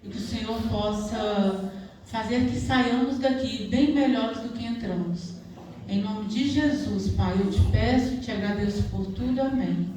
e que o Senhor possa fazer que saiamos daqui bem melhores do que entramos. Em nome de Jesus, Pai, eu te peço e te agradeço por tudo. Amém.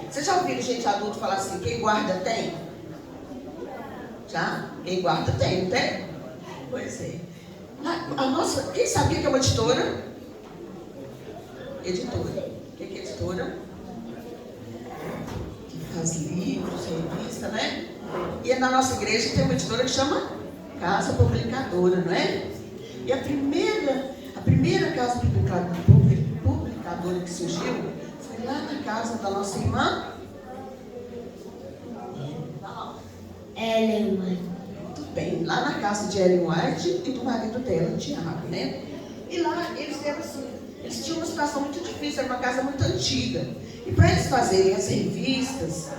Vocês já ouviram gente adulta falar assim, quem guarda tem? Já? Quem guarda tem, não tem? Pois é. Quem sabia que é uma editora? Editora. O que é editora? Que faz livros, revista, né? E na nossa igreja tem uma editora que chama Casa Publicadora, não é? E a primeira casa publicadora que surgiu foi lá na casa da nossa irmã Ellen White. Muito bem, lá na casa de Ellen White e do marido dela, Tiago, né? E lá eles tinham uma situação muito difícil, era uma casa muito antiga. E para eles fazerem as revistas,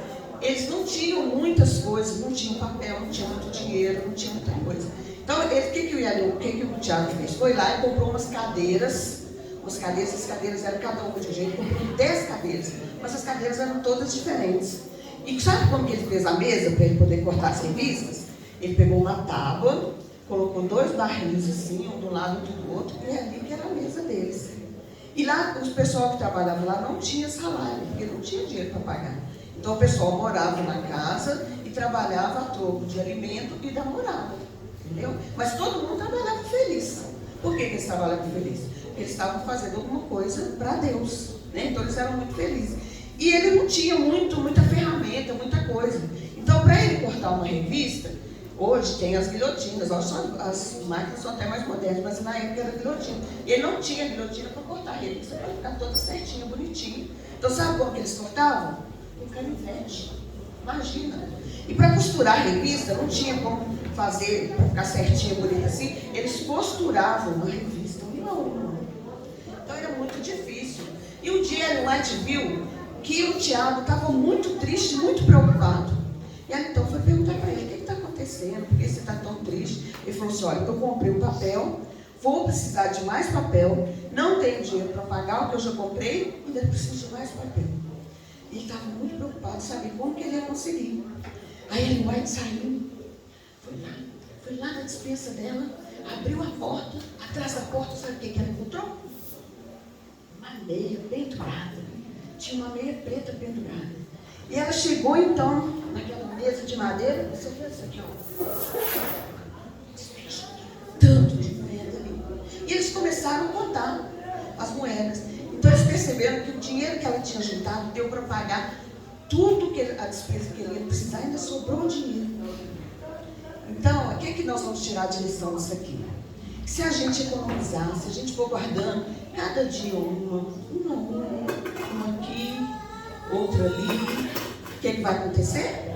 eles não tinham muitas coisas, não tinham papel, não tinham muito dinheiro, não tinham muita coisa. Então, o que o Tiago fez? Foi lá e comprou umas cadeiras. As cadeiras eram cada uma de um jeito, comprou 10 cadeiras, mas as cadeiras eram todas diferentes. E sabe como que ele fez a mesa para ele poder cortar as revistas? Ele pegou uma tábua, colocou 2 barris assim, um do lado e do outro, e ali que era a mesa deles. E lá, o pessoal que trabalhava lá não tinha salário, porque não tinha dinheiro para pagar. Então o pessoal morava na casa e trabalhava a troco de alimento e da morada, entendeu? Mas todo mundo trabalhava feliz. Por que eles trabalhavam felizes? Porque eles estavam fazendo alguma coisa para Deus, né? Então eles eram muito felizes. E ele não tinha muita ferramenta, muita coisa. Então, para ele cortar uma revista, hoje tem as guilhotinas, as máquinas são até mais modernas, mas na época era guilhotina. E ele não tinha guilhotina para cortar a revista, para ficar toda certinha, bonitinha. Então, sabe como que eles cortavam? Com canivete. Imagina. E para costurar a revista, não tinha como fazer para ficar certinha, bonita assim. Eles costuravam uma revista, uma a uma. Então, era muito difícil. E um dia Ellen White viu que o Tiago estava muito triste, muito preocupado. E ela então foi perguntar para ele, o que está acontecendo? Por que você está tão triste? Ele falou assim, olha, eu comprei um papel, vou precisar de mais papel, não tenho dinheiro para pagar o que eu já comprei, ainda preciso de mais papel. E ele estava muito preocupado, sabe como que ele ia conseguir. Aí Ellen White saiu despensa dela, abriu a porta, atrás da porta, sabe o que ela encontrou? Uma meia pendurada. Tinha uma meia preta pendurada. E ela chegou então, naquela mesa de madeira, você vê isso aqui, ó. Tanto de moeda ali. E eles começaram a contar as moedas. Então eles perceberam que o dinheiro que ela tinha juntado deu para pagar tudo que a despesa que ele ia precisar, ainda sobrou dinheiro. Então, o que é que nós vamos tirar de lição disso aqui? Que se a gente economizar, se a gente for guardando cada dia uma aqui, outra ali, o que é que vai acontecer?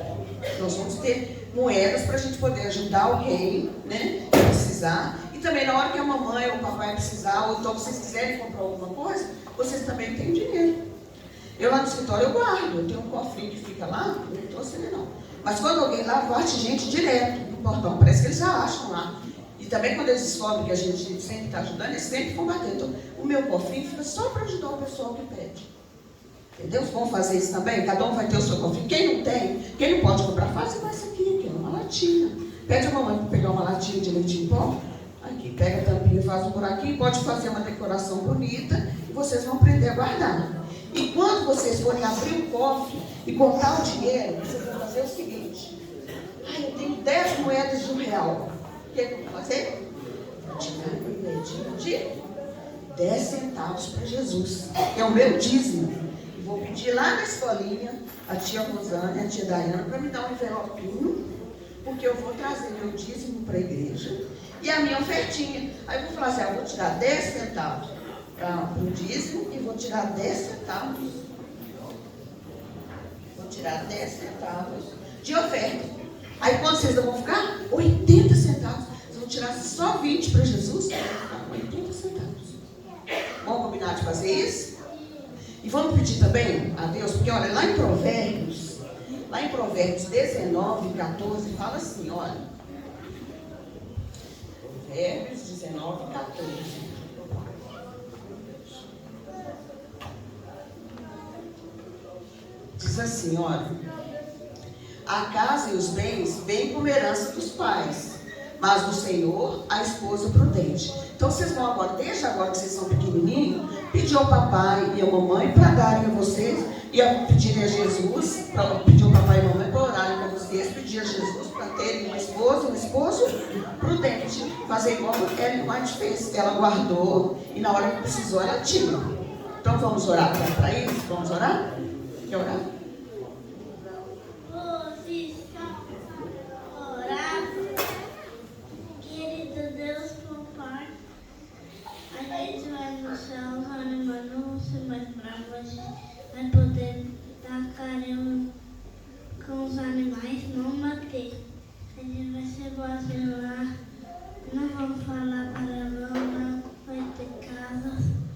Nós vamos ter moedas para a gente poder ajudar alguém, né, que precisar. E também na hora que a mamãe ou o papai precisar, ou então vocês quiserem comprar alguma coisa, vocês também têm dinheiro. Eu lá no escritório eu guardo, eu tenho um cofrinho que fica lá, eu não trouxe ele não. Mas quando alguém lá, bate gente direto no portão, parece que eles já acham lá. E também quando eles descobrem que a gente sempre está ajudando, eles sempre vão bater. Então, o meu cofrinho fica só para ajudar o pessoal que pede. Entendeu? Vamos fazer isso também? Cada um vai ter o seu cofrinho. Quem não tem, quem não pode comprar, faz igual essa aqui, é uma latinha. Pede a mamãe para pegar uma latinha de leite em pó. Aqui, pega a tampinha, faz um buraquinho, pode fazer uma decoração bonita e vocês vão aprender a guardar. E quando vocês forem abrir o cofre e contar o dinheiro, vocês vão fazer o seguinte. Eu tenho 10 moedas de R$1. O que eu vou fazer? Vou tirar uma moedinha de 10 centavos para Jesus. É o meu dízimo. E vou pedir lá na escolinha a tia Rosane, a tia Dayana, para me dar um envelopinho, porque eu vou trazer meu dízimo para a igreja e a minha ofertinha. Aí eu vou falar assim, eu vou tirar 10 centavos para o dízimo e vou tirar 10 centavos. Vou tirar 10 centavos de oferta. Aí quando vocês vão ficar? 80 centavos. Vocês vão tirar só 20 para Jesus, vai ficar 80 centavos. Vamos combinar de fazer isso? E vamos pedir também a Deus, porque olha, lá em Provérbios 19, 14, fala assim, olha. Provérbios 19, 14. Diz assim, olha, a casa e os bens vêm como herança dos pais, mas do Senhor a esposa prudente. Então vocês vão agora, desde agora que vocês são pequenininhos, pedir ao papai e à mamãe para darem a vocês, e pedirem a Jesus, pedir ao papai e à mamãe para orarem para vocês, pedir a Jesus para terem uma esposa, um esposo prudente, fazer igual a Ellen White fez. Ela guardou e na hora que precisou ela tinha. Então vamos orar para isso? Vamos orar? Quer orar? Querido Deus, papai, a gente vai no céu, os animais não vão ser mais bravos, vai poder dar carinho com os animais, não bater. A gente vai ser boazinho lá, não vamos falar palavrão, não vai ter casa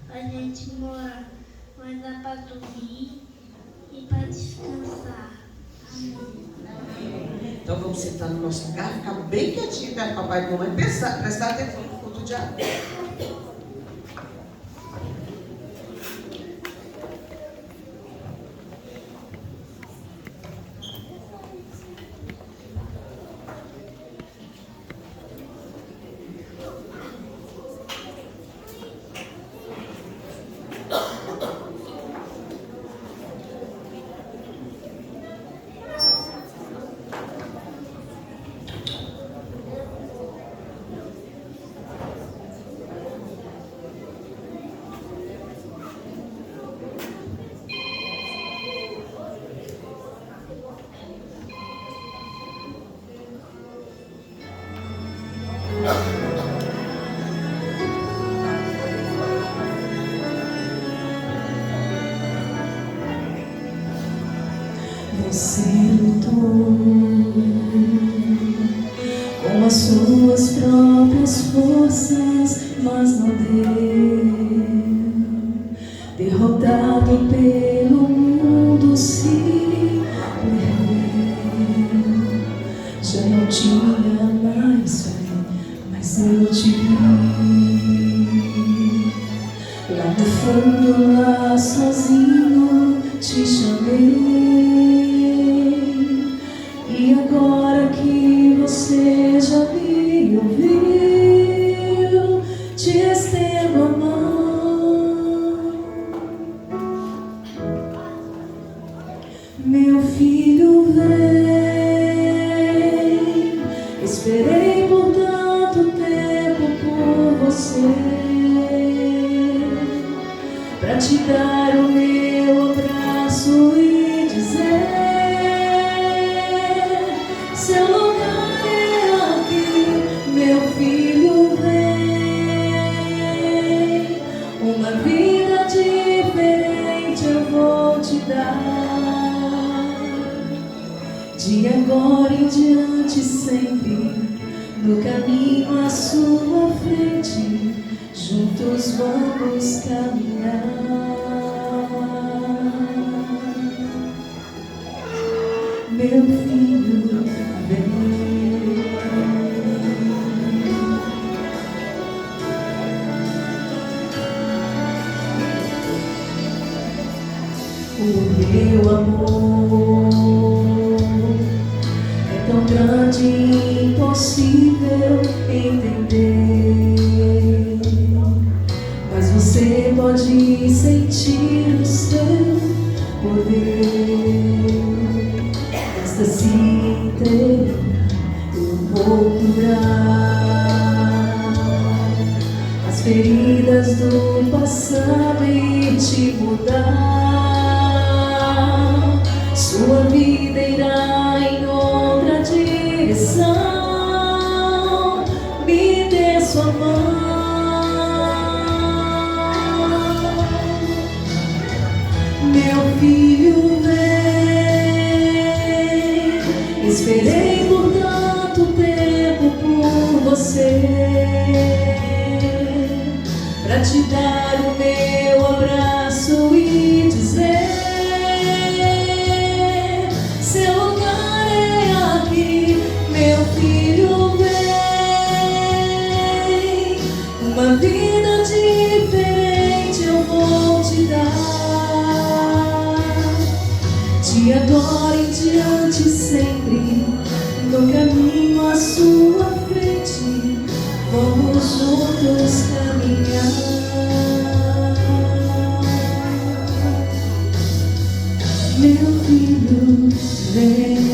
pra gente morar, vai dar para dormir e para descansar. Amém. Então vamos sentar no nosso lugar, ficar bem quietinho, né, papai e mamãe, prestar atenção no culto de agora. Você lutou com as suas próprias forças, mas não deu. Derrotado pelo mundo, se perdeu. Já não tinha mais fé, mas eu te vi. Lá no fundo, lá sozinho, te chamei. E agora que você já me ouviu, sempre, no caminho à sua frente, juntos vamos caminhar. Meu filho, vem. O meu amor é tão grande e impossível entender, mas você pode sentir o seu poder. Basta se entregar, eu vou curar as feridas do passado e te mudar. Sua vida irá em outra direção. Me dê sua mão, meu filho, vem. Esperei por tanto tempo por você, pra te dar o meu abraço e dizer: seu lugar é aqui, meu filho, vem. Uma vida diferente eu vou te dar, de agora em diante sempre, no caminho à sua frente, vamos juntos caminhar. Meu filho, vem.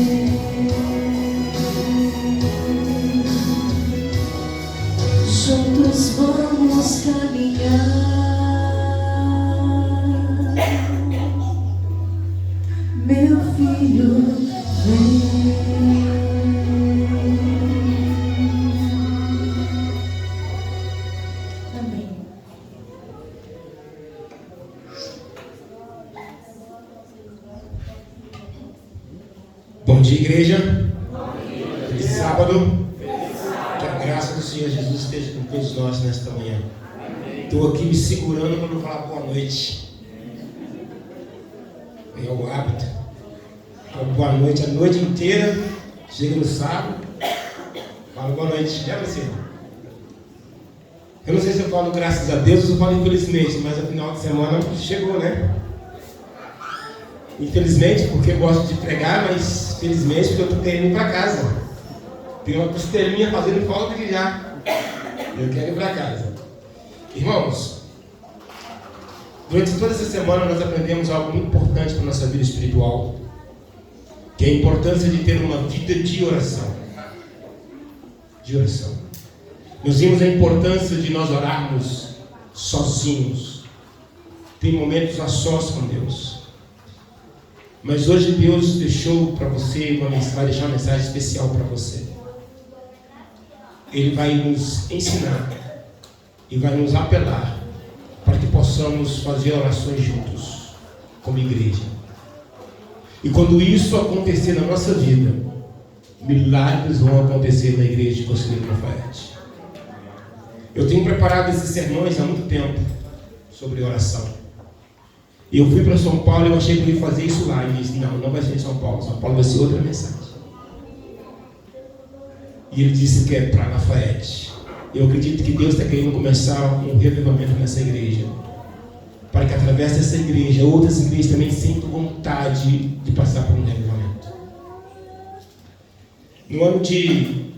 Juntos vamos caminhar. Meu filho, vem. Amém. Bom dia, igreja. Feliz sábado. Que a graça do Senhor Jesus esteja com todos nós nesta manhã. Estou aqui me segurando para não falar boa noite. É o hábito. Então, boa noite a noite inteira. Chega no sábado, fala boa noite. É você? Eu não sei se eu falo graças a Deus ou se eu falo infelizmente, mas no final de semana chegou, né? Infelizmente, porque eu gosto de pregar, mas felizmente porque eu estou querendo ir para casa. Tem uma costelinha fazendo falta aqui já. Eu quero ir para casa. Irmãos, durante toda essa semana nós aprendemos algo muito importante para a nossa vida espiritual, que é a importância de ter uma vida de oração. De oração. Nós vimos a importância de nós orarmos sozinhos. Tem momentos a sós com Deus. Mas hoje Deus deixou para você vai deixar uma mensagem especial para você. Ele vai nos ensinar e vai nos apelar para que possamos fazer orações juntos, como igreja. E quando isso acontecer na nossa vida, milagres vão acontecer na igreja de Conselheiro Lafayette. Eu tenho preparado esses sermões há muito tempo sobre oração. E eu fui para São Paulo e eu achei que eu ia fazer isso lá. E disse: não vai ser em São Paulo. São Paulo vai ser outra mensagem. E ele disse que é para Lafayette. Eu acredito que Deus está querendo começar um revivamento nessa igreja, para que através dessa igreja outras igrejas também sintam vontade de passar por um revivamento. No ano de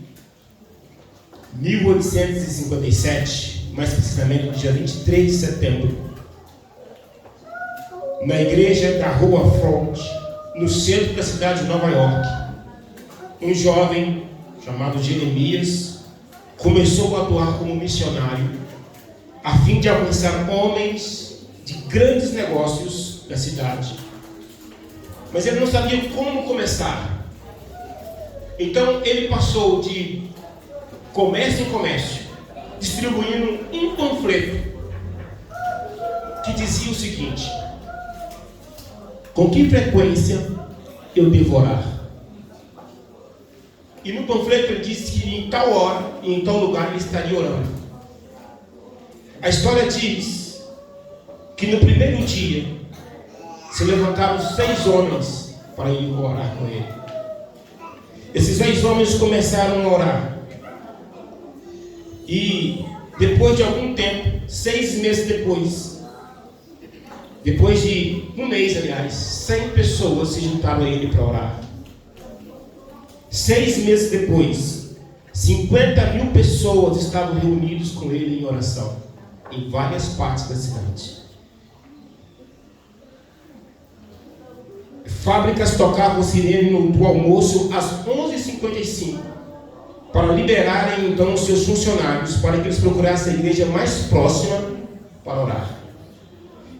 1857, mais precisamente no dia 23 de setembro, na igreja da Rua Front, no centro da cidade de Nova York, um jovem chamado Jeremias começou a atuar como missionário a fim de alcançar homens de grandes negócios da cidade. Mas ele não sabia como começar. Então ele passou de comércio em comércio, distribuindo um panfleto que dizia o seguinte: com que frequência eu devo orar? E no panfleto ele disse que em tal hora e em tal lugar ele estaria orando. A história diz que no primeiro dia se levantaram 6 homens para ir orar com ele. Esses 6 homens começaram a orar. E depois de algum tempo, 6 meses depois de um mês, aliás, 100 pessoas se juntaram a ele para orar. 6 meses depois, 50.000 pessoas estavam reunidas com ele em oração, em várias partes da cidade. Fábricas tocavam sirene do almoço às 11h55 para liberarem então os seus funcionários para que eles procurassem a igreja mais próxima para orar.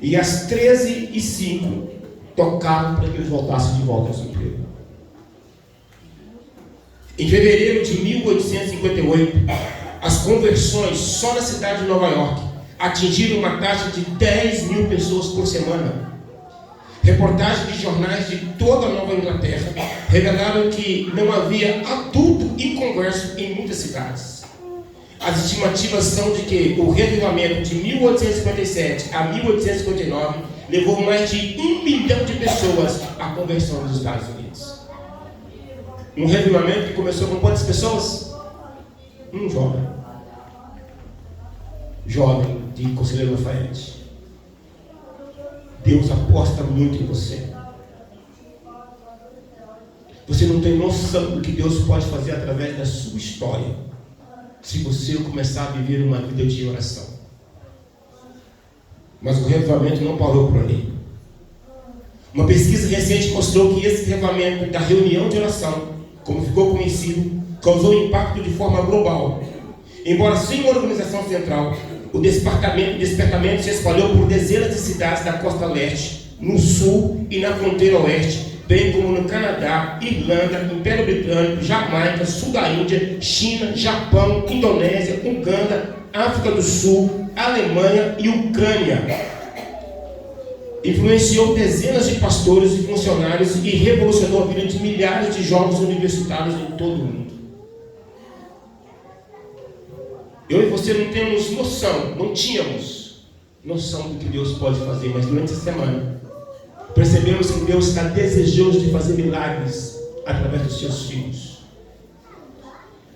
E às 13h05 tocaram para que eles voltassem de volta ao seu emprego. Em fevereiro de 1858, as conversões só na cidade de Nova York atingiram uma taxa de 10.000 pessoas por semana. Reportagens de jornais de toda a Nova Inglaterra revelaram que não havia adulto inconverso em muitas cidades. As estimativas são de que o revivamento de 1857 a 1859 levou mais de 1 milhão de pessoas à conversão nos Estados Unidos. Um revivamento que começou com quantas pessoas? Um jovem de Conselheiro Lafayette. Deus aposta muito em você. Você não tem noção do que Deus pode fazer através da sua história, se você começar a viver uma vida de oração. Mas o revivamento não parou por ali. Uma pesquisa recente mostrou que esse revivamento da reunião de oração, como ficou conhecido, causou impacto de forma global. Embora sem uma organização central, o despertamento se espalhou por dezenas de cidades da costa leste, no sul e na fronteira oeste, bem como no Canadá, Irlanda, Império Britânico, Jamaica, sul da Índia, China, Japão, Indonésia, Uganda, África do Sul, Alemanha e Ucrânia. Influenciou dezenas de pastores e funcionários e revolucionou a vida de milhares de jovens universitários em todo o mundo. Eu e você não temos noção, não tínhamos noção do que Deus pode fazer, mas durante essa semana percebemos que Deus está desejoso de fazer milagres através dos seus filhos.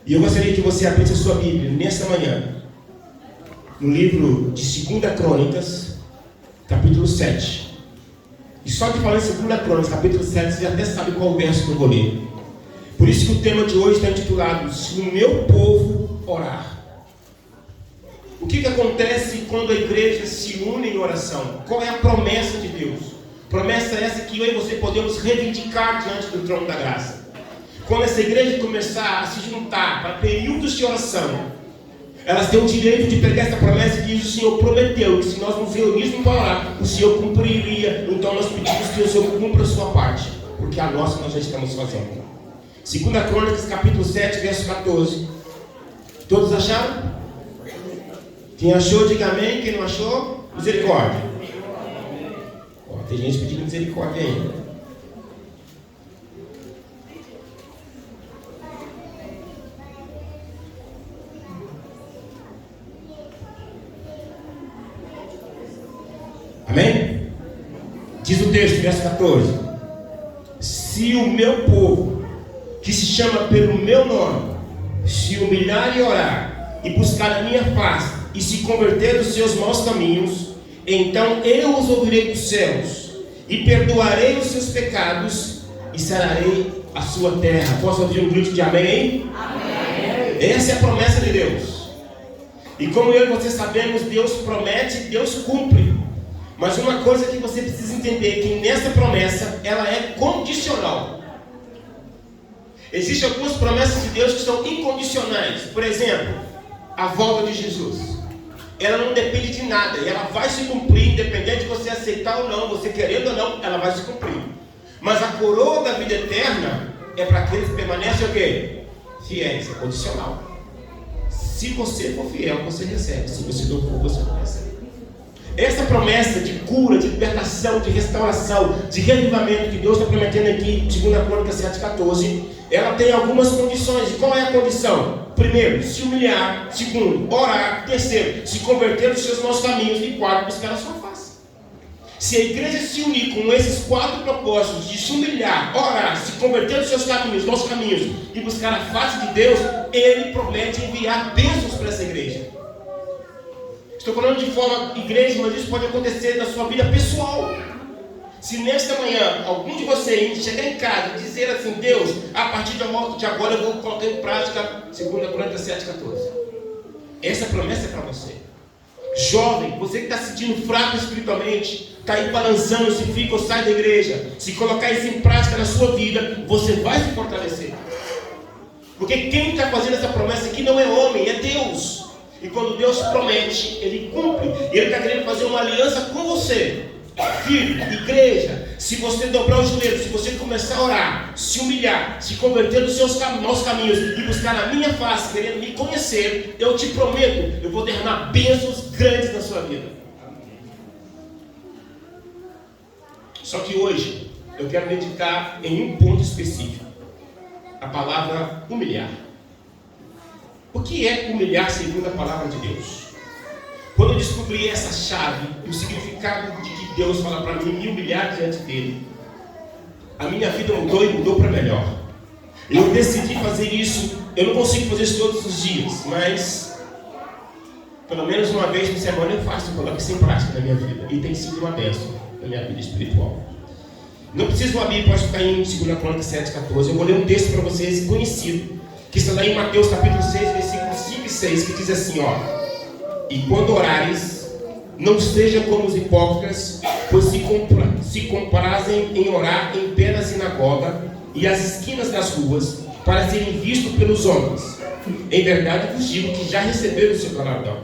E eu gostaria que você abrisse a sua Bíblia nesta manhã, no livro de 2 Crônicas, capítulo 7. E só de falar em 2 Crônicas, capítulo 7, você já até sabe qual o verso que eu vou ler. Por isso que o tema de hoje está intitulado Se o meu povo orar. O que acontece quando a igreja se une em oração? Qual é a promessa de Deus? Promessa essa que eu e você podemos reivindicar diante do trono da graça. Quando essa igreja começar a se juntar para períodos de oração, elas têm o direito de pegar essa promessa que o Senhor prometeu, que se nós nos reuníssemos para orar, o Senhor cumpriria. Então nós pedimos que o Senhor cumpra a sua parte, porque a nossa nós já estamos fazendo. 2 Crônicas, capítulo 7, verso 14. Todos acharam? Quem achou, diga amém. Quem não achou, misericórdia. Tem gente pedindo misericórdia ainda. Amém? Diz o texto, verso 14: Se o meu povo, que se chama pelo meu nome, se humilhar e orar, e buscar a minha face, e se converter dos seus maus caminhos, então eu os ouvirei dos céus, e perdoarei os seus pecados, e sararei a sua terra. Posso ouvir um grito de amém? Amém. Essa é a promessa de Deus. E como eu e você sabemos, Deus promete, Deus cumpre. Mas uma coisa que você precisa entender, que nessa promessa, ela é condicional. Existem algumas promessas de Deus que são incondicionais. Por exemplo, a volta de Jesus. Ela não depende de nada, e ela vai se cumprir, independente de você aceitar ou não, você querendo ou não, ela vai se cumprir. Mas a coroa da vida eterna é para aqueles que permanecem o quê? Fiéis, é condicional. Se você for fiel, você recebe. Se você não for, você não recebe. Essa promessa de cura, de libertação, de restauração, de revivamento que Deus está prometendo aqui em 2 Crônicas 7,14, ela tem algumas condições. E qual é a condição? Primeiro, se humilhar. Segundo, orar. Terceiro, se converter dos seus maus caminhos. E quarto, buscar a sua face. Se a igreja se unir com esses 4 propósitos de se humilhar, orar, se converter dos seus caminhos, maus caminhos e buscar a face de Deus, Ele promete enviar bênçãos para essa igreja. Estou falando de forma igreja, mas isso pode acontecer na sua vida pessoal. Se nesta manhã algum de vocês chegar em casa e dizer assim: Deus, a partir de agora eu vou colocar em prática 2 Coríntios 7,14. Essa promessa é para você. Jovem, você que está se sentindo fraco espiritualmente, está aí balançando, se fica ou sai da igreja, se colocar isso em prática na sua vida, você vai se fortalecer. Porque quem está fazendo essa promessa aqui não é homem, é Deus. E quando Deus promete, Ele cumpre. E Ele está querendo fazer uma aliança com você. Filho, igreja, se você dobrar os joelhos, se você começar a orar, se humilhar, se converter nos seus maus caminhos e buscar a minha face, querendo me conhecer, eu te prometo, eu vou derramar bênçãos grandes na sua vida. Só que hoje, eu quero meditar em um ponto específico. A palavra humilhar. O que é humilhar segundo a palavra de Deus? Quando eu descobri essa chave, o significado de que Deus fala para mim, me humilhar diante dele, a minha vida mudou e mudou para melhor. Eu decidi fazer isso. Eu não consigo fazer isso todos os dias, mas pelo menos uma vez por semana eu faço, eu coloco isso em prática na minha vida. E tem sido uma bênção na minha vida espiritual. Não preciso abrir, pode ficar em 2 Coríntios 7,14. Eu vou ler um texto para vocês conhecido, que está lá em Mateus capítulo 6, versículos 5 e 6, que diz assim, ó: e quando orares, não seja como os hipócritas, pois se comprazem em orar em pé na sinagoga e às esquinas das ruas, para serem vistos pelos homens. Em verdade vos digo que já receberam o seu galardão.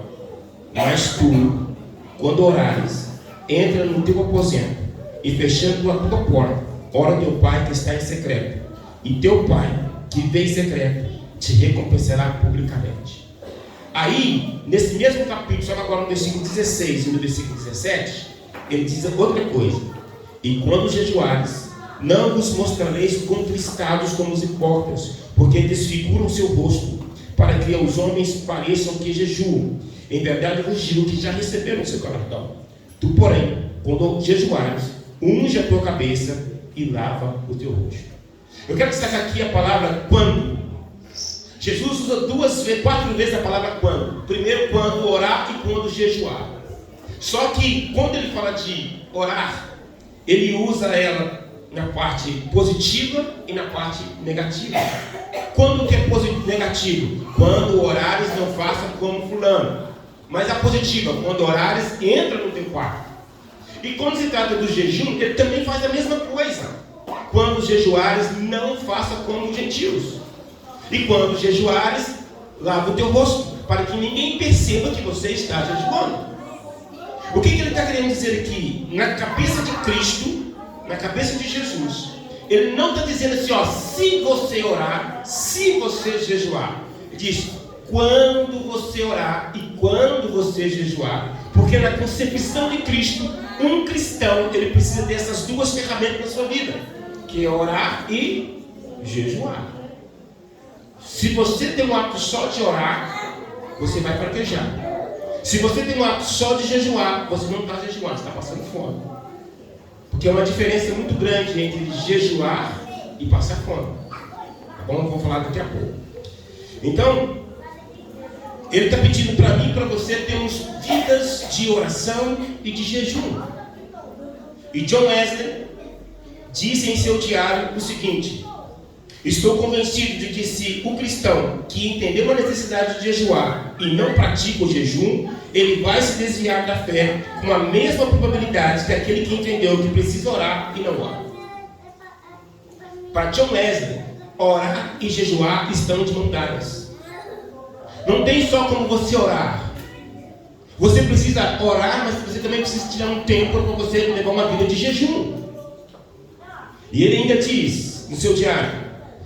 Mas tu, quando orares, entra no teu aposento e fechando a tua porta, ora ao teu Pai que está em secreto, e teu Pai que vê em secreto te recompensará publicamente. Aí, nesse mesmo capítulo, só agora no versículo 16 e no versículo 17, ele diz outra coisa: e quando jejuares, não vos mostrareis contristados como os hipócritas, porque desfiguram o seu rosto, para que aos homens pareçam que jejuam. Em verdade vos digo que já receberam o seu galardão. Tu, porém, quando jejuares, unge a tua cabeça e lava o teu rosto. Eu quero destacar aqui a palavra quando. Jesus usa 4 vezes a palavra quando. Primeiro, quando orar e quando jejuar. Só que quando ele fala de orar, ele usa ela na parte positiva e na parte negativa. Quando que é negativo? Quando orares, não faça como fulano. Mas a positiva, quando orares, entra no teu quarto. E quando se trata do jejum, ele também faz a mesma coisa. Quando jejuares, não faça como os gentios. E quando jejuares, lava o teu rosto, para que ninguém perceba que você está jejuando. O que ele está querendo dizer aqui? Na cabeça de Cristo, na cabeça de Jesus, ele não está dizendo assim, ó, se você orar, se você jejuar. Ele diz, quando você orar e quando você jejuar. Porque na concepção de Cristo, um cristão, ele precisa dessas 2 ferramentas na sua vida, que é orar e jejuar. Se você tem um hábito só de orar, você vai fraquejar. Se você tem um hábito só de jejuar, você não está jejuando, você está passando fome. Porque é uma diferença muito grande entre jejuar e passar fome. Tá bom? Eu vou falar daqui a pouco. Então, ele está pedindo para mim e para você termos vidas de oração e de jejum. E John Wesley disse em seu diário o seguinte: estou convencido de que se o cristão que entendeu a necessidade de jejuar e não pratica o jejum, ele vai se desviar da fé com a mesma probabilidade que aquele que entendeu que precisa orar e não ora. Para John Wesley, orar e jejuar estão de mão dadas. Não tem só como você orar. Você precisa orar, mas você também precisa tirar um tempo para você levar uma vida de jejum. E ele ainda diz no seu diário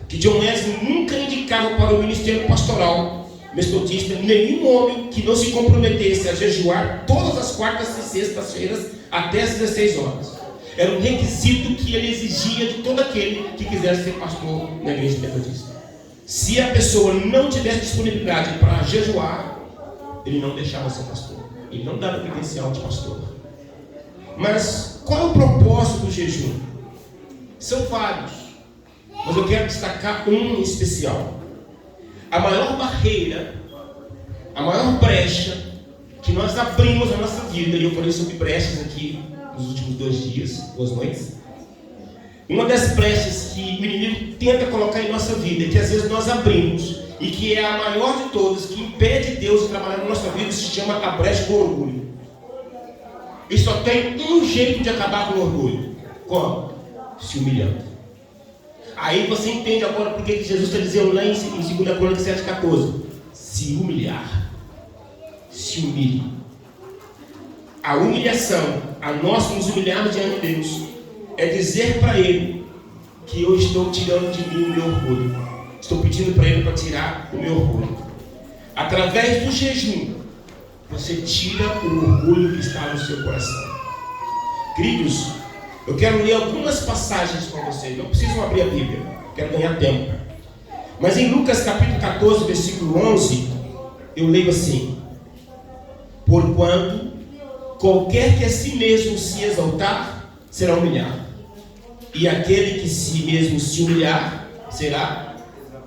que John Wesley nunca indicava para o ministério pastoral metodista nenhum homem que não se comprometesse a jejuar todas as quartas e sextas-feiras até as 16 horas. Era um requisito que ele exigia de todo aquele que quisesse ser pastor na igreja metodista. Se a pessoa não tivesse disponibilidade para jejuar, ele não deixava ser pastor. Ele não dava credencial de pastor. Mas qual é o propósito do jejum? São vários, mas eu quero destacar um em especial. A maior barreira, a maior brecha que nós abrimos na nossa vida, e eu falei sobre brechas aqui nos últimos 2 dias, 2 noites. Uma das brechas que o inimigo tenta colocar em nossa vida, que às vezes nós abrimos, e que é a maior de todas, que impede Deus de trabalhar na nossa vida, se chama a brecha do orgulho. E só tem um jeito de acabar com o orgulho. Como? Se humilhando. Aí você entende agora por que Jesus está dizendo lá em 2 Crônicas 7,14: se humilhar. Se humilhe. A humilhação, a nós nos humilharmos diante de Deus, é dizer para Ele que eu estou tirando de mim o meu orgulho. Estou pedindo para Ele para tirar o meu orgulho. Através do jejum, você tira o orgulho que está no seu coração. Queridos, eu quero ler algumas passagens com vocês. Não precisam abrir a Bíblia, quero ganhar tempo. Mas em Lucas capítulo 14, versículo 11, eu leio assim: porquanto qualquer que a si mesmo se exaltar, será humilhado. E aquele que si mesmo se humilhar, será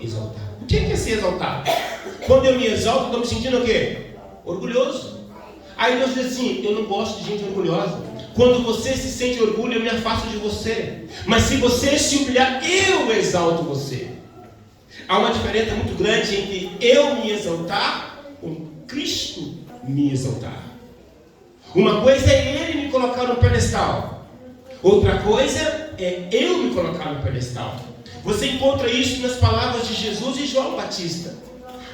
exaltado. O que é se exaltar? Quando eu me exalto, estou me sentindo o quê? Orgulhoso. Aí Deus diz assim: eu não gosto de gente orgulhosa. Quando você se sente orgulho, eu me afasto de você. Mas se você se humilhar, eu exalto você. Há uma diferença muito grande entre eu me exaltar com Cristo me exaltar. Uma coisa é Ele me colocar no pedestal. Outra coisa é eu me colocar no pedestal. Você encontra isso nas palavras de Jesus e João Batista.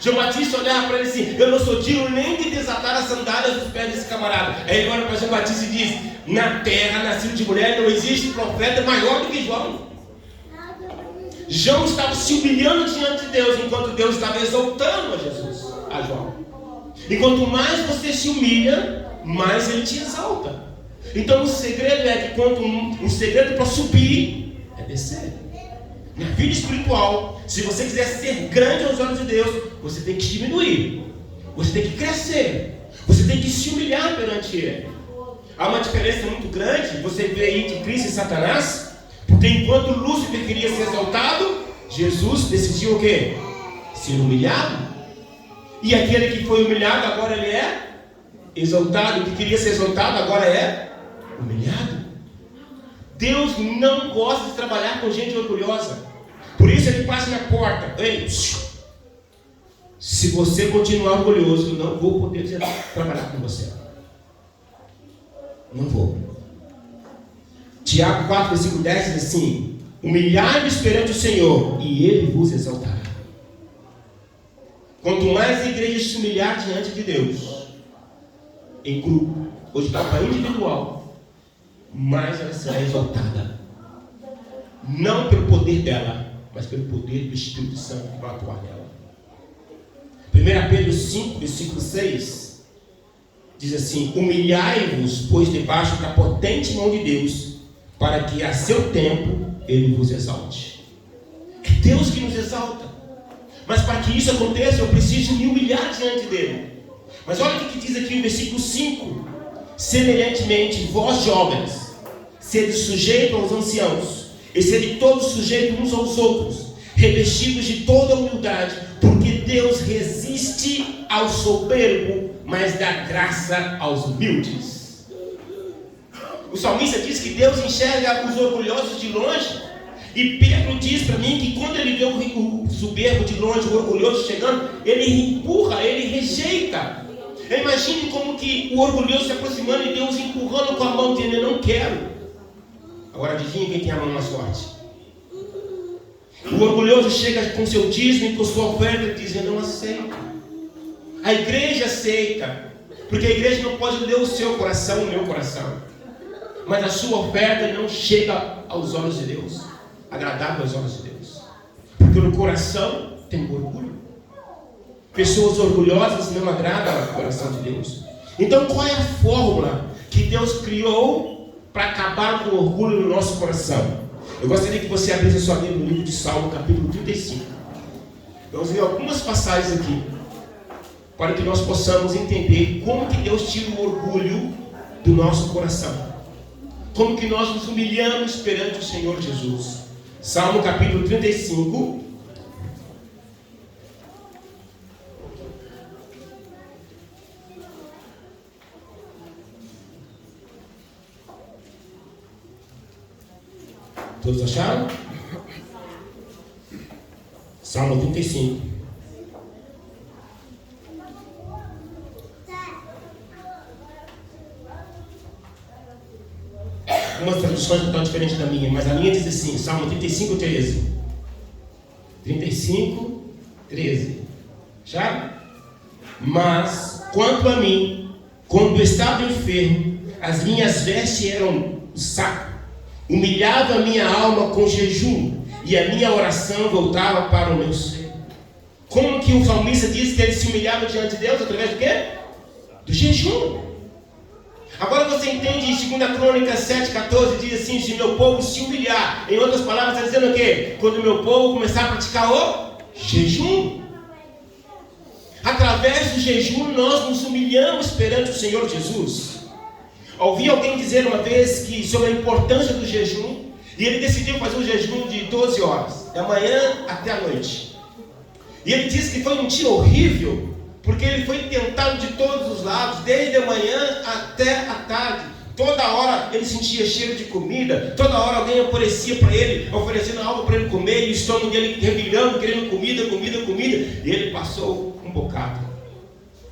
João Batista olhava para ele assim: eu não sou digno nem de desatar as sandálias dos pés desse camarada. Aí ele olha para João Batista e diz: na terra, nascido de mulher, não existe profeta maior do que João. João estava se humilhando diante de Deus, enquanto Deus estava exaltando a Jesus, a João. E quanto mais você se humilha, mais Ele te exalta. Então o segredo é que o segredo para subir é descer. Na vida espiritual, se você quiser ser grande aos olhos de Deus, você tem que diminuir. Você tem que crescer. Você tem que se humilhar perante Ele. Há uma diferença muito grande, você vê aí, entre Cristo e Satanás. Porque enquanto Lúcifer queria ser exaltado, Jesus decidiu o quê? Ser humilhado. E aquele que foi humilhado, agora ele é exaltado. O que queria ser exaltado, agora é humilhado. Deus não gosta de trabalhar com gente orgulhosa. Por isso ele passa na porta: ei, se você continuar orgulhoso, eu não vou poder trabalhar com você. Não vou. Tiago 4, versículo 10 diz assim: humilhai-vos perante o Senhor, e Ele vos exaltará. Quanto mais a igreja se humilhar diante de Deus, em grupo, ou de forma individual, mais ela será exaltada. Não pelo poder dela, mas pelo poder do Espírito Santo que vai atuar nela. 1 Pedro 5, versículo 6 diz assim: humilhai-vos, pois debaixo da potente mão de Deus, para que a seu tempo Ele vos exalte. É Deus que nos exalta. Mas para que isso aconteça, eu preciso me humilhar diante dele. Mas olha o que diz aqui no versículo 5: semelhantemente, vós jovens, sede sujeitos aos anciãos, e sede todos sujeitos uns aos outros, revestidos de toda humildade, porque Deus resiste ao soberbo, mas dá graça aos humildes. O salmista diz que Deus enxerga os orgulhosos de longe. E Pedro diz para mim que quando ele vê o soberbo de longe, o orgulhoso chegando, ele empurra, ele rejeita. Imagine como que o orgulhoso se aproximando e Deus empurrando com a mão, dizendo: eu não quero. Agora adivinha quem tem a mão mais forte? O orgulhoso chega com seu dízimo e com sua oferta e diz: eu não aceito. A igreja aceita, porque a igreja não pode ler o seu coração, o meu coração. Mas a sua oferta não chega aos olhos de Deus, agradável aos olhos de Deus, porque no coração tem orgulho. Pessoas orgulhosas não agradam ao coração de Deus. Então qual é a fórmula que Deus criou para acabar com o orgulho no nosso coração. Eu gostaria que você abrisse a sua Bíblia no livro de Salmo, capítulo 35. Vamos ver algumas passagens aqui, para que nós possamos entender como que Deus tira o orgulho do nosso coração. Como que nós nos humilhamos perante o Senhor Jesus. Salmo capítulo 35. Todos acharam? Salmo 35. Algumas traduções estão diferentes da minha, mas a minha diz assim, Salmo 35, 13. 35, 13. Já? Mas, quanto a mim, quando estava enfermo, as minhas vestes eram o saco. Humilhava a minha alma com jejum, e a minha oração voltava para o meu ser. Como que o salmista diz que ele se humilhava diante de Deus? Através do quê? Do jejum. Agora você entende em 2 Crônicas 7,14, diz assim, se meu povo se humilhar. Em outras palavras, está dizendo o quê? Quando o meu povo começar a praticar o jejum. Através do jejum, nós nos humilhamos perante o Senhor Jesus. Ouvi alguém dizer uma vez que sobre a importância do jejum, e ele decidiu fazer um jejum de 12 horas, da manhã até a noite. E ele disse que foi um dia horrível, porque ele foi tentado de todos os lados, desde a manhã até a tarde. Toda hora ele sentia cheiro de comida, toda hora alguém aparecia para ele, oferecendo algo para ele comer, e o estômago dele revirando, querendo comida, e ele passou um bocado.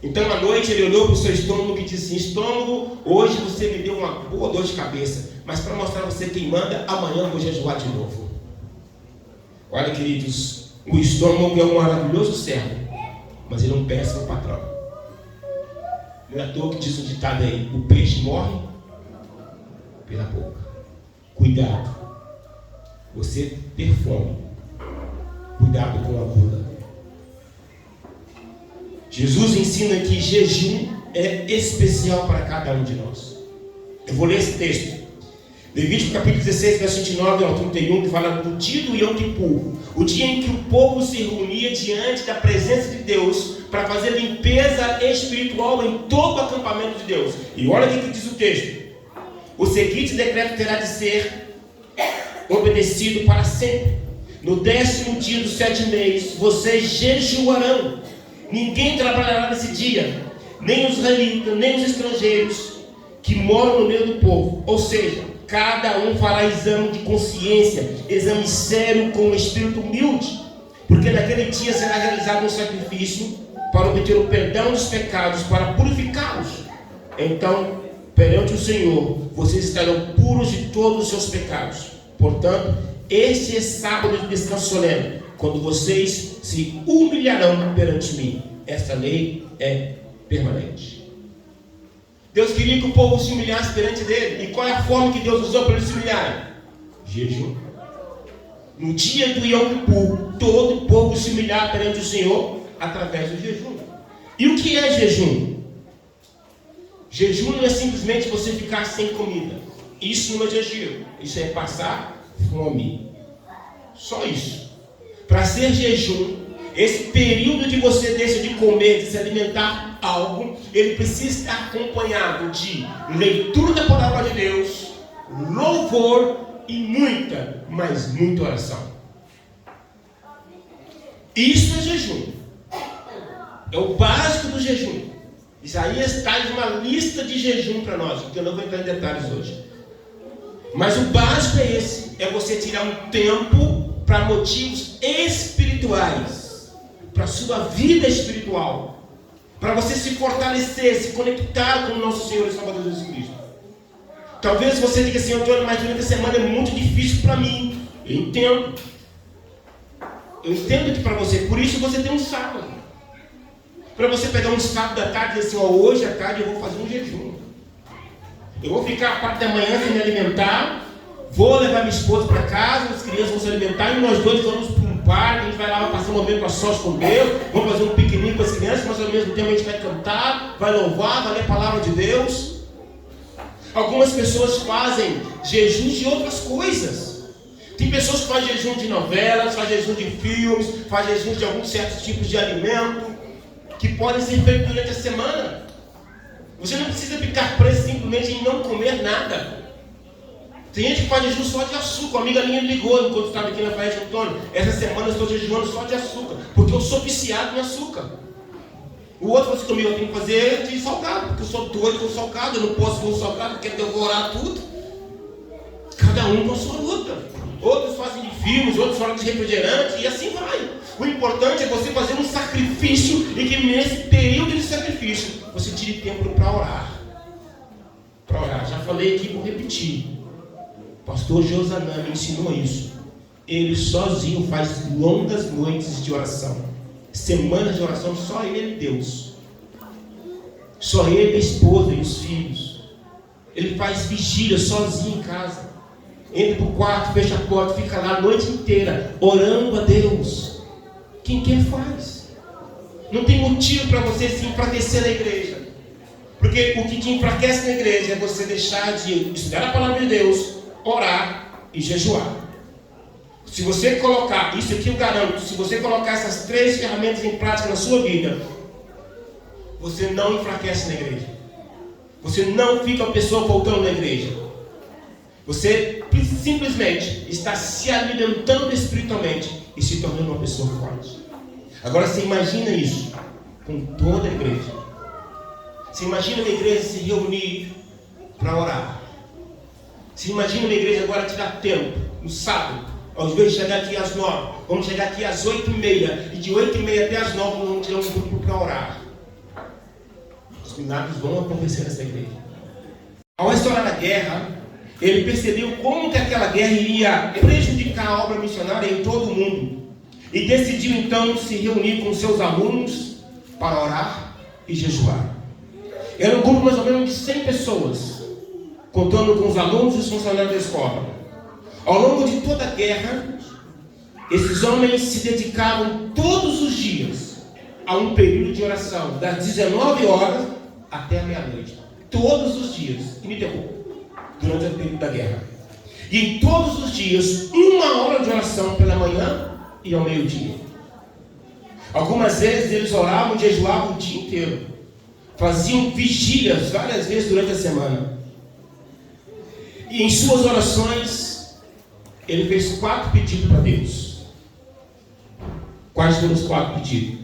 Então à noite ele olhou para o seu estômago e disse assim, estômago, hoje você me deu uma boa dor de cabeça, mas para mostrar a você quem manda, amanhã eu vou jejuar de novo. Olha, queridos, o estômago é um maravilhoso servo, mas ele é um péssimo patrão. Não é à toa que diz o ditado aí, o peixe morre pela boca. Cuidado, você ter fome, cuidado com a gula. Jesus ensina que jejum é especial para cada um de nós. Eu vou ler esse texto. Levítico capítulo 16, verso 29 ao 31, que fala do dia do Yom Kippur, o dia em que o povo se reunia diante da presença de Deus para fazer limpeza espiritual em todo o acampamento de Deus. E olha o que diz o texto. O seguinte decreto terá de ser obedecido para sempre. No 10º dia do 7º mês, vocês jejuarão. Ninguém trabalhará nesse dia, nem os israelitas, nem os estrangeiros que moram no meio do povo. Ou seja, cada um fará exame de consciência, exame sério com um espírito humilde, porque naquele dia será realizado um sacrifício para obter o perdão dos pecados, para purificá-los. Então, perante o Senhor, vocês estarão puros de todos os seus pecados. Portanto, este é sábado de descanso solene, quando vocês se humilharão perante mim. Esta lei é permanente. Deus queria que o povo se humilhasse perante dele. E qual é a forma que Deus usou para eles se humilharem? Jejum. No dia do Yom Kippur, todo o povo se humilhar perante o Senhor através do jejum. E o que é jejum? Jejum não é simplesmente você ficar sem comida. Isso não é jejum. Isso é passar fome. Só isso. Para ser jejum, esse período que você deixa de comer, de se alimentar algo, ele precisa estar acompanhado de leitura da palavra de Deus, louvor e muita, mas muita oração. Isso é jejum. É o básico do jejum. Isaías traz uma lista de jejum para nós, que eu não vou entrar em detalhes hoje. Mas o básico é esse, é você tirar um tempo para motivos espirituais, para a sua vida espiritual, para você se fortalecer, se conectar com o nosso Senhor e Salvador Jesus Cristo. Talvez você diga assim, Antônio, mas durante a semana é muito difícil para mim. Eu entendo que para você, por isso você tem um sábado. Para você pegar um sábado da tarde e dizer assim, hoje à tarde eu vou fazer um jejum. Eu vou ficar a parte da manhã sem me alimentar, vou levar minha esposa para casa, as crianças vão se alimentar e nós dois vamos para um parque, a gente vai lá, vai passar um momento a sós com Deus, vamos fazer um piquenique com as crianças, mas ao mesmo tempo a gente vai cantar, vai louvar, vai ler a palavra de Deus. Algumas pessoas fazem jejum de outras coisas. Tem pessoas que fazem jejum de novelas, fazem jejum de filmes, fazem jejum de alguns certos tipos de alimento que podem ser feitos durante a semana. Você não precisa ficar preso simplesmente em não comer nada. Tem gente que faz jejum só de açúcar. Uma amiga minha me ligou enquanto estava aqui na Praia de Antônio. Essa semana eu estou jejuando só de açúcar, porque eu sou viciado em açúcar. O outro falou assim comigo, eu tenho que fazer de salgado, porque eu sou doido com salgado, eu não posso comer salgado, quero devorar tudo. Cada um com a sua luta. Outros fazem de filmes, outros falam de refrigerante, e assim vai. O importante é você fazer um sacrifício, e que nesse período de sacrifício, você tire tempo para orar. Para orar. Já falei aqui, vou repetir. O pastor Josanã me ensinou isso. Ele sozinho faz longas noites de oração. Semanas de oração, só ele e Deus. Só ele, a esposa e os filhos. Ele faz vigília sozinho em casa. Entra pro quarto, fecha a porta, fica lá a noite inteira orando a Deus. Quem quer faz. Não tem motivo para você se enfraquecer na igreja. Porque o que te enfraquece na igreja é você deixar de estudar a palavra de Deus, orar e jejuar. Se você colocar, isso aqui eu garanto, se você colocar essas 3 ferramentas em prática na sua vida, você não enfraquece na igreja. Você não fica uma pessoa voltando na igreja. Você simplesmente está se alimentando espiritualmente e se tornando uma pessoa forte. Agora você imagina isso com toda a igreja. Você imagina uma igreja se reunir para orar. Você imagina uma igreja agora tirar tempo no sábado. Ao invés de chegar aqui às 9, vamos chegar aqui às 8h30. E de 8h30 até às 9 vamos tirar um grupo para orar. Os milagres vão acontecer nessa igreja. Ao estourar a guerra, ele percebeu como que aquela guerra iria prejudicar a obra missionária em todo o mundo. E decidiu então se reunir com seus alunos para orar e jejuar. Era um grupo mais ou menos de 100 pessoas, contando com os alunos e os funcionários da escola. Ao longo de toda a guerra, esses homens se dedicavam todos os dias a um período de oração, das 19 horas até a meia-noite. Todos os dias, ininterrupto, durante o período da guerra. E em todos os dias, 1 hora de oração pela manhã e ao meio-dia. Algumas vezes eles oravam e jejuavam o dia inteiro. Faziam vigílias várias vezes durante a semana. E em suas orações, ele fez 4 pedidos para Deus. Quais foram os 4 pedidos?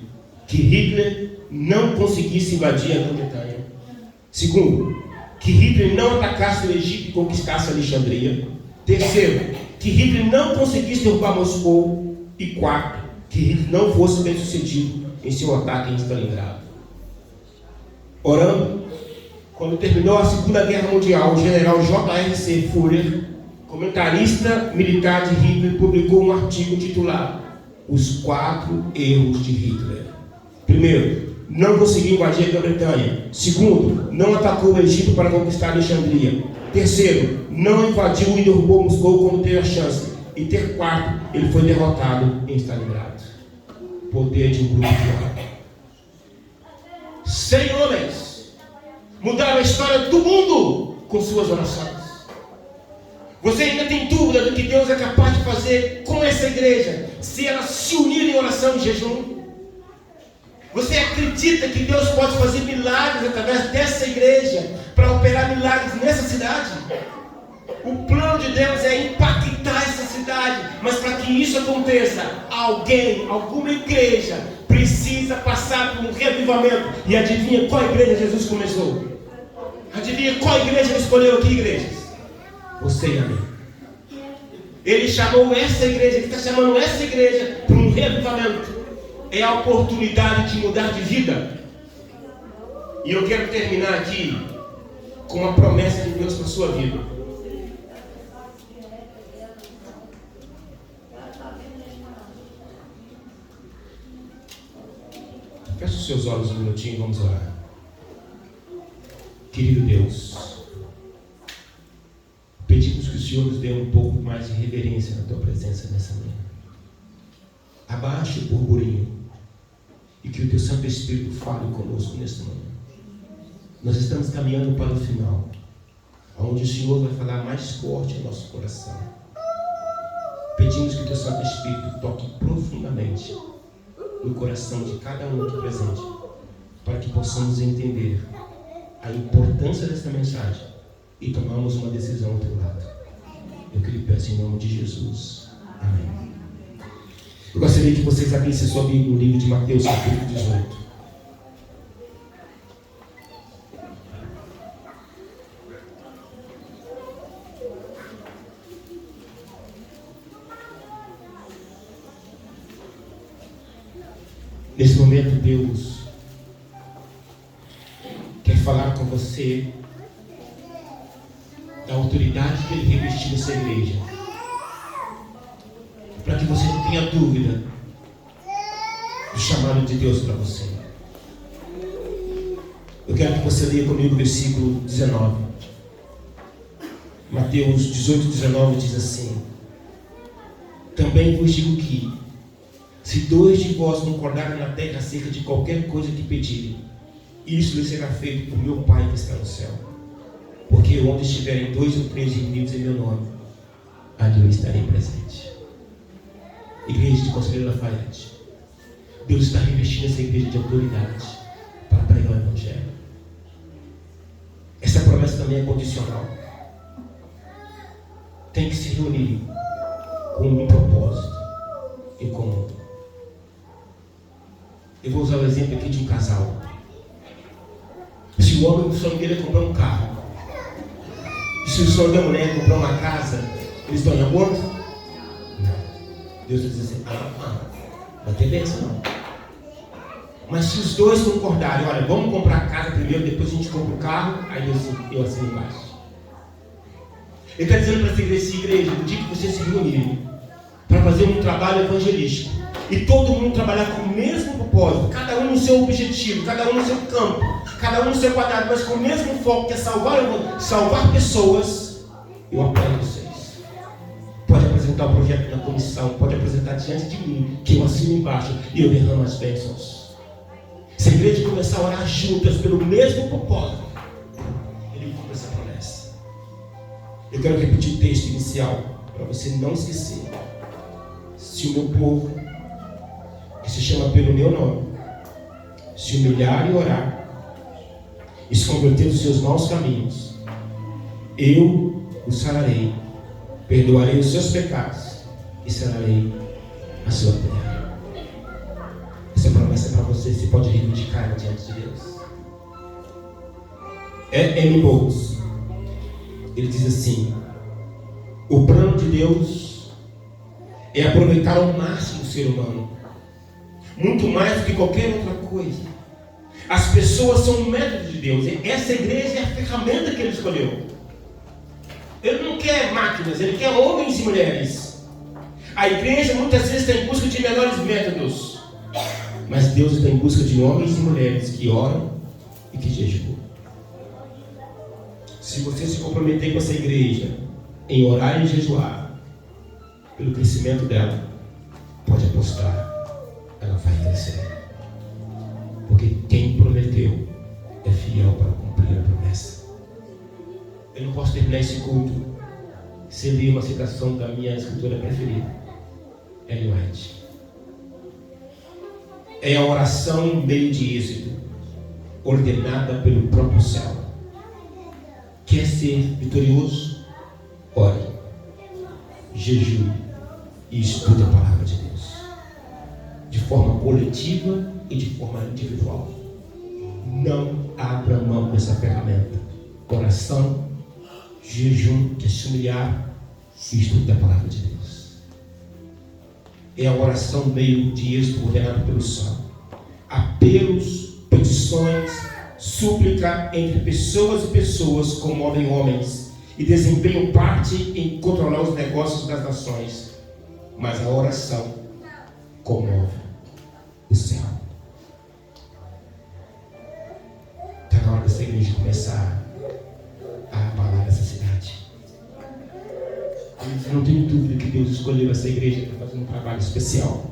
Que Hitler não conseguisse invadir a Grã-Bretanha. Segundo, que Hitler não atacasse o Egito e conquistasse Alexandria. Terceiro, que Hitler não conseguisse derrubar Moscou. E 4, que Hitler não fosse bem sucedido em seu ataque em Stalingrado. Orando, quando terminou a Segunda Guerra Mundial, o general J.R.C. Führer, comentarista militar de Hitler, publicou um artigo intitulado Os 4 erros de Hitler. Primeiro, não conseguiu invadir a Grã-Bretanha. Segundo, não atacou o Egito para conquistar Alexandria. Terceiro, não invadiu e derrubou Moscou quando teve a chance. E quarto, ele foi derrotado em Stalingrado. Poder de um grupo de homens. 100 homens mudaram a história do mundo com suas orações. Você ainda tem dúvida do que Deus é capaz de fazer com essa igreja, se ela se unir em oração e jejum? Você acredita que Deus pode fazer milagres através dessa igreja, para operar milagres nessa cidade? O plano de Deus é impactar essa cidade, mas para que isso aconteça, alguém, alguma igreja, precisa passar por um revivamento. E adivinha qual igreja Jesus começou? Adivinha qual igreja ele escolheu aqui, igrejas? Você e a mim. Ele chamou essa igreja, ele está chamando essa igreja para um revivamento. É a oportunidade de mudar de vida. E eu quero terminar aqui com uma promessa de Deus para a sua vida. Feche os seus olhos um minutinho e vamos orar. Querido Deus, pedimos que o Senhor nos dê um pouco mais de reverência na Tua presença nessa manhã. Abaixe o burburinho e que o Teu Santo Espírito fale conosco nesta manhã. Nós estamos caminhando para o final. onde o Senhor vai falar mais forte no nosso coração. Pedimos que o Teu Santo Espírito toque profundamente no coração de cada um aqui presente, para que possamos entender a importância dessa mensagem e tomarmos uma decisão ao Teu lado. Eu que lhe peço em nome de Jesus. Amém. Eu gostaria que vocês abrissem sua Bíblia no livro de Mateus, capítulo 18. Nesse momento, Deus quer falar com você da autoridade que Ele revestiu nessa igreja, para que você não tenha dúvida do chamado de Deus para você. Eu quero que você leia comigo o versículo 19. Mateus 18, 19 diz assim: também vos digo que, se 2 de vós concordarem na terra acerca de qualquer coisa que pedirem, isso lhe será feito por meu Pai que está no céu. Porque onde estiverem 2 ou 3 reunidos em meu nome, ali eu estarei presente. Igreja de Conselheiro Lafayette, Deus está revestindo essa igreja de autoridade para pregar o Evangelho. Essa promessa também é condicional. Tem que se reunir com um propósito em comum. Eu vou usar o exemplo aqui de um casal. Se o homem, o sonho dele é comprar um carro, e se o sonho da mulher é comprar uma casa, eles estão em acordo? Não. Deus diz assim: não tem bênção não. Mas se os dois concordarem, olha, vamos comprar a casa primeiro, depois a gente compra o carro, aí eu assino embaixo. Ele está dizendo para essa igreja, no dia que vocês se reunirem para fazer um trabalho evangelístico, e todo mundo trabalhar com o mesmo propósito, cada um no seu objetivo, cada um no seu campo, cada um no seu quadrado, mas com o mesmo foco, que é salvar pessoas, eu apoio vocês. Pode apresentar o projeto na comissão, pode apresentar diante de mim, que eu assino embaixo e eu derramo as bênçãos. Se a igreja começar a orar juntas pelo mesmo propósito, Ele cumpre essa promessa. Eu quero repetir o texto inicial, para você não esquecer. Se o meu povo, que se chama pelo meu nome, se humilhar e orar, e se converter dos seus maus caminhos, eu os sararei, perdoarei os seus pecados e sararei a sua terra. Essa promessa é para você. Você pode reivindicar diante de Deus. M. Bowles, ele diz assim: o plano de Deus é aproveitar ao máximo o ser humano, muito mais do que qualquer outra coisa. As pessoas são um método de Deus. Essa igreja é a ferramenta que Ele escolheu. Ele não quer máquinas, Ele quer homens e mulheres. A igreja muitas vezes está em busca de melhores métodos, mas Deus está em busca de homens e mulheres que oram e que jejuam. Se você se comprometer com essa igreja em orar e jejuar pelo crescimento dela, pode apostar, ela vai crescer. Porque quem prometeu é fiel para cumprir a promessa. Eu não posso terminar esse culto sem ler uma citação da minha escritora preferida, Ellen White. É a oração meio de êxito, ordenada pelo próprio céu. Quer ser vitorioso? Ore, jejue e estude a palavra de Deus, de forma coletiva e de forma individual. Não abra mão dessa ferramenta. Oração, jejum, que é se humilhar e estudo da palavra de Deus. É a oração meio de êxito ordenado pelo céu. Apelos, petições, súplica entre pessoas e pessoas comovem homens e desempenham parte em controlar os negócios das nações. Mas a oração comove o céu. Está na hora dessa igreja começar a abalar essa cidade. Eu não tenho dúvida que Deus escolheu essa igreja para fazer um trabalho especial.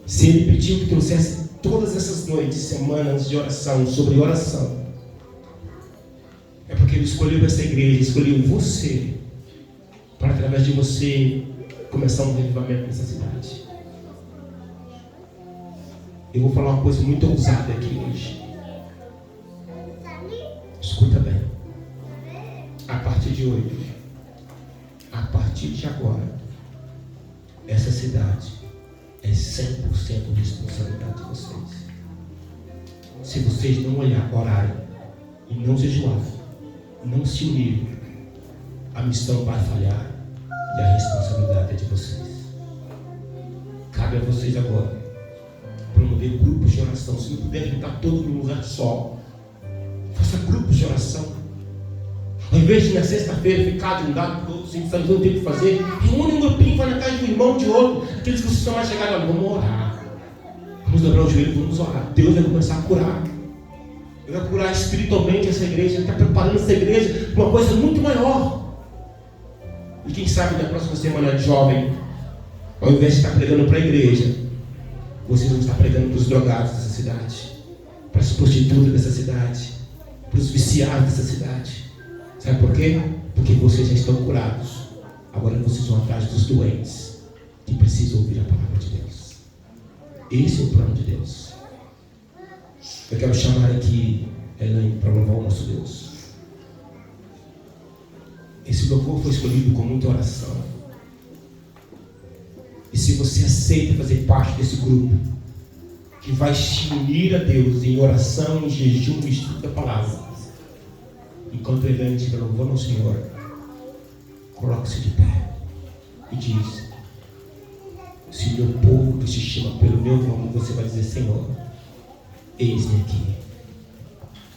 Se Ele pediu que trouxesse todas essas noites, semanas de oração, sobre oração, é porque Ele escolheu essa igreja, escolheu você, para através de você começar um revivamento nessa cidade. Eu vou falar uma coisa muito ousada aqui hoje. Escuta bem. A partir de hoje, a partir de agora, essa cidade é 100% responsabilidade de vocês. Se vocês não orarem e não jejuarem, não se unirem, a missão vai falhar e a responsabilidade é de vocês. Cabe a vocês agora promover grupos de oração. Se não puder juntar todos num lugar só, faça grupos de oração. Ao invés de na sexta-feira ficar de um lado para o outro, sem saber o que fazer, reúne um grupinho, vai na casa de um irmão, de outro, aqueles que vocês são mais chegados, vamos orar. Vamos dobrar o joelho, vamos orar. Deus vai começar a curar. Ele vai curar espiritualmente essa igreja. Ele está preparando essa igreja para uma coisa muito maior. E quem sabe na próxima semana de jovem, ao invés de estar pregando para a igreja, vocês vão estar pregando para os drogados dessa cidade, para as prostitutas dessa cidade, para os viciados dessa cidade. Sabe por quê? Porque vocês já estão curados. Agora vocês vão atrás dos doentes que precisam ouvir a palavra de Deus. Esse é o plano de Deus. Eu quero chamar aqui Elaine para louvar o nosso Deus. Esse louvor foi escolhido com muita oração. E se você aceita fazer parte desse grupo que vai se unir a Deus em oração, em jejum e estudo da palavra, enquanto a Elaine estiver louvando ao Senhor, coloque-se de pé e diz: se o meu povo que se chama pelo meu nome, você vai dizer: Senhor, eis-me aqui,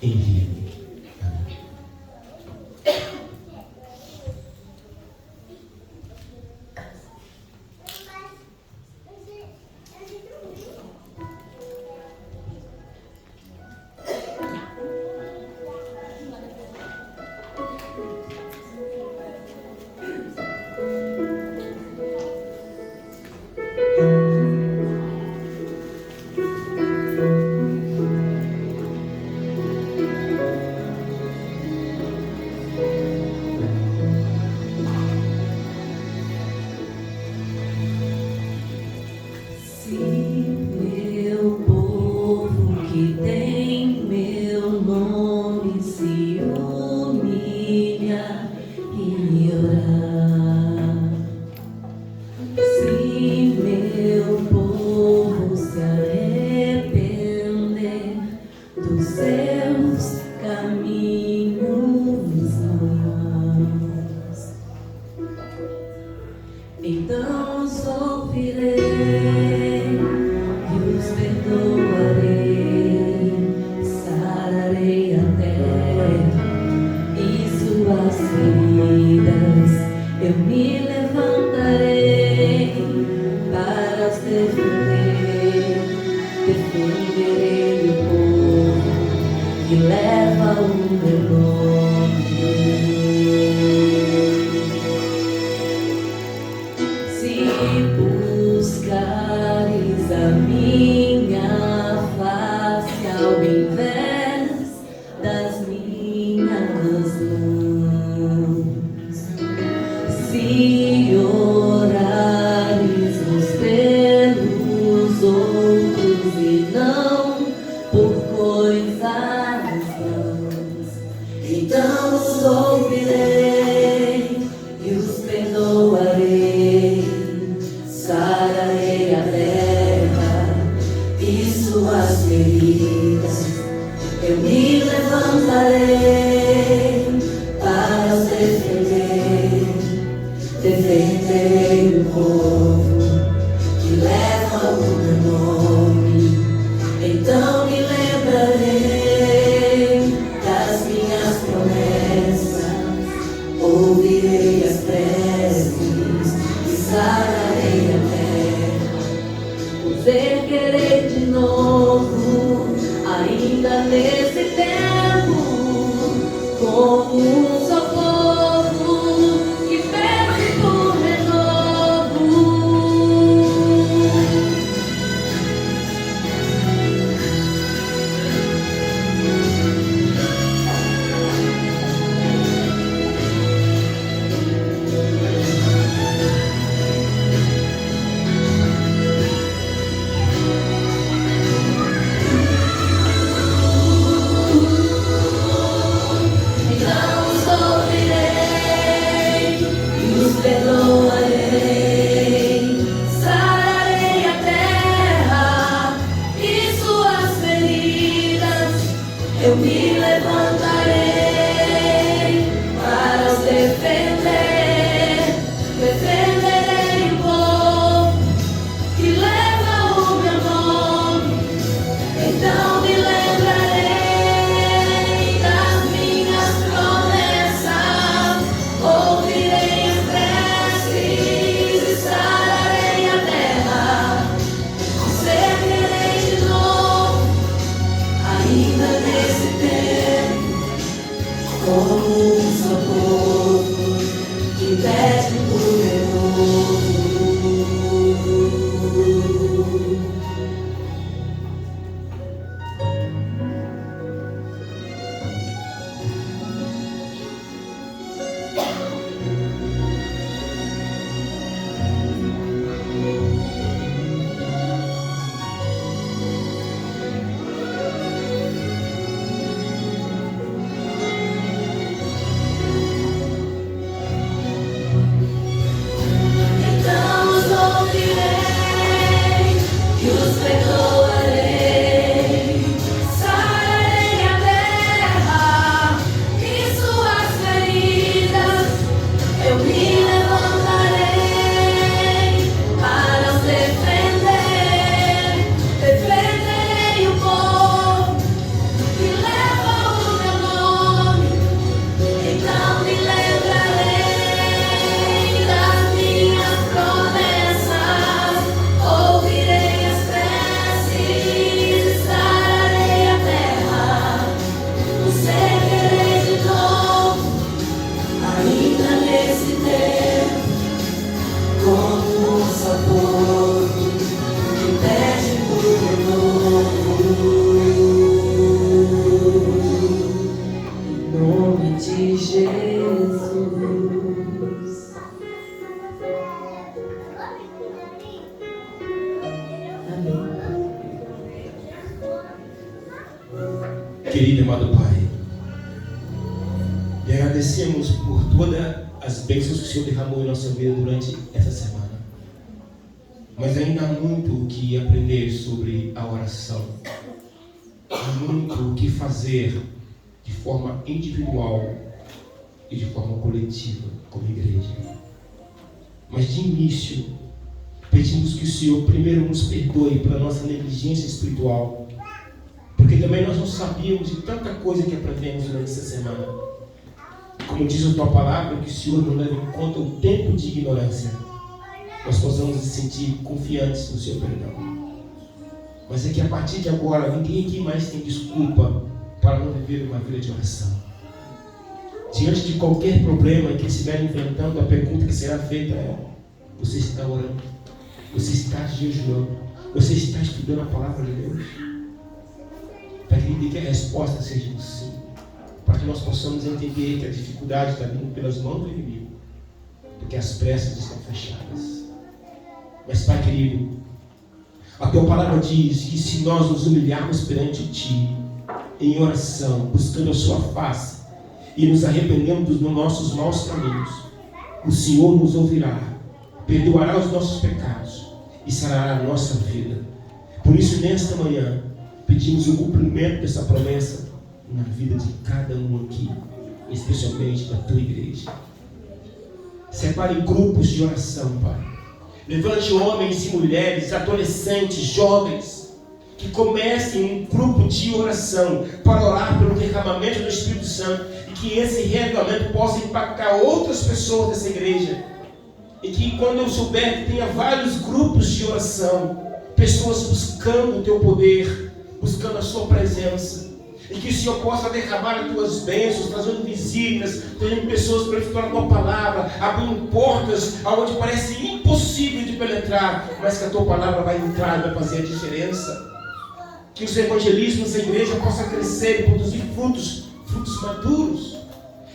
envia-me. Amém. Então os ouvirei e os perdoarei, sararei a terra e suas feridas. Eu me levantarei para os defender, defenderei o povo que leva o meu nome. Buscares a minha face ao invés das minhas mãos, se orares uns pelos outros e não por coisas vãs, então os ouvirei e os perdoarei, sararei a terra e suas feridas. Eu me levantarei para os defender, defenderei o povo que leva o meu nome. Então me lembrarei das minhas promessas, ouvirei as preces e sararei a terra. Poder querer de novo, ainda nesse tempo, como um só povo que pede por renovo. eu me levantarei para os defender. Defenderei o povo que leva o meu nome. Então me lembrarei das minhas promessas. Ouvirei as preces e sararei a terra. Servirei de novo, ainda nesse tempo, como um só povo que pede por renovo. Então os ouvirei e os perdoarei. Sararei a terra e suas feridas. Eu me levantarei para os defender. Defenderei o povo que leva o meu nome. Então me lembrarei das minhas promessas. Ouvirei as preces e sararei a terra. Os servirei de novo, ainda nesse tempo, como um só povo que pede por renovo. Em nome de Jesus. Amém. Querido e amado Pai, lhe agradecemos por todas as bênçãos que o Senhor derramou em nossa vida durante essa semana. Mas ainda há muito o que aprender sobre a oração. Há muito o que fazer de forma individual e de forma coletiva, como igreja. Mas de início, pedimos que o Senhor primeiro nos perdoe pela nossa negligência espiritual, porque também nós não sabíamos de tanta coisa que aprendemos durante essa semana. Como diz a tua palavra, que o Senhor não leva em conta o tempo de ignorância, nós possamos nos sentir confiantes no seu perdão. Mas é que a partir de agora, ninguém aqui mais tem desculpa para não viver uma vida de oração. Diante de qualquer problema que estiver enfrentando, a pergunta que será feita é: você está orando? Você está jejuando? Você está estudando a palavra de Deus? Para que a resposta seja um sim. Para que nós possamos entender que a dificuldade está vindo pelas mãos do inimigo, porque as pressas estão fechadas. Mas, Pai querido, a tua palavra diz que se nós nos humilharmos perante ti, em oração, buscando a sua face e nos arrependendo dos nossos maus caminhos, o Senhor nos ouvirá, perdoará os nossos pecados e sarará a nossa vida. Por isso, nesta manhã, pedimos o cumprimento dessa promessa na vida de cada um aqui, especialmente da tua igreja. Separe grupos de oração, Pai. Levante homens e mulheres, adolescentes, jovens, que comecem um grupo de oração para orar pelo derramamento do Espírito Santo e que esse derramamento possa impactar outras pessoas dessa igreja. E que quando eu souber que tenha vários grupos de oração, pessoas buscando o teu poder, buscando a sua presença, e que o Senhor possa derramar as tuas bênçãos, trazendo visitas, trazendo pessoas para estudar a tua palavra, abrindo portas aonde parece impossível de penetrar, mas que a tua palavra vai entrar e vai fazer a diferença. Que os evangelismos da igreja possam crescer e produzir frutos maduros.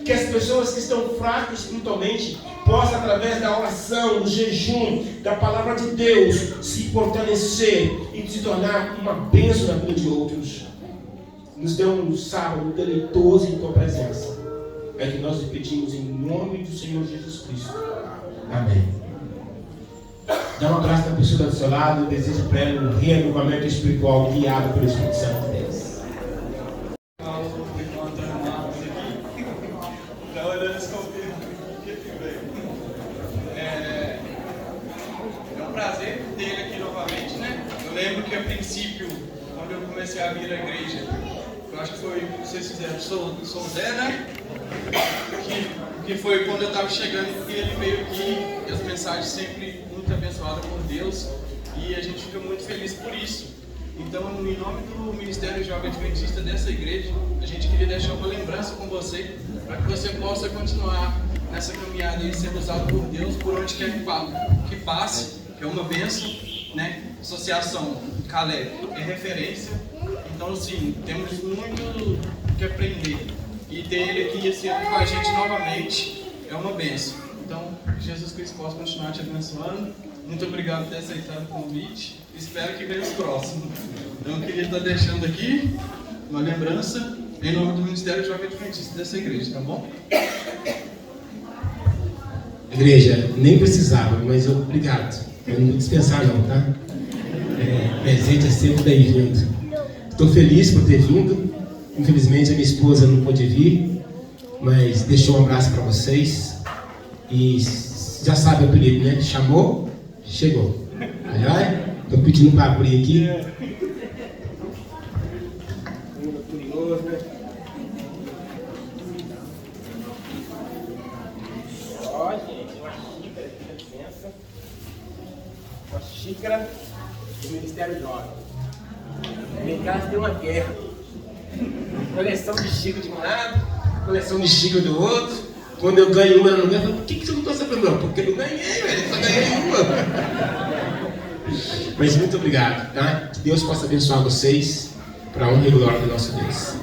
Que as pessoas que estão fracas espiritualmente possam, através da oração, do jejum, da palavra de Deus, se fortalecer e se tornar uma bênção na vida de outros. Nos dê um sábado deleitoso em tua presença. É que nós lhe pedimos em nome do Senhor Jesus Cristo. Amém. Dá um abraço na pessoa do seu lado e deseja para ela um renovamento espiritual guiado pelo Espírito Santo de Deus. eu comecei a vir à igreja. Eu acho que foi, não sei se fizeram, sou Zé, né? Que foi quando eu estava chegando e ele veio aqui, e as mensagens sempre muito abençoadas por Deus, e a gente fica muito feliz por isso. Então, em nome do Ministério Jovem Adventista dessa igreja, a gente queria deixar uma lembrança com você, para que você possa continuar nessa caminhada e sendo usado por Deus por onde quer que passe, que é uma bênção, né? Associação Caleb é referência, então assim, temos muito que aprender, e ter ele aqui esse ano com a gente novamente é uma bênção. Então, que Jesus Cristo possa continuar te abençoando. Muito obrigado por ter aceitado o convite, espero que venha os próximos. Então, eu queria estar deixando aqui uma lembrança em nome do Ministério Jovem Adventista dessa igreja, tá bom? Igreja, nem precisava, mas obrigado. Eu não vou dispensar não, tá? Presente é sempre bem-vindo. Estou feliz por ter vindo. Infelizmente a minha esposa não pôde vir, mas deixou um abraço para vocês. E já sabe o apelido, né? Chamou, chegou. Estou pedindo para abrir aqui. Curioso, né? Ó, gente, uma xícara, com licença. Uma xícara do Ministério Jovem. Em casa tem uma guerra. Coleção de xícara de um lado, coleção de xícara do outro. Quando eu ganho uma, eu não ganho. Eu falo, por que você não trouxe pra mim? Porque eu não ganhei, velho. Só ganhei uma. Mas muito obrigado, tá? Que Deus possa abençoar vocês para a honra e glória do nosso Deus.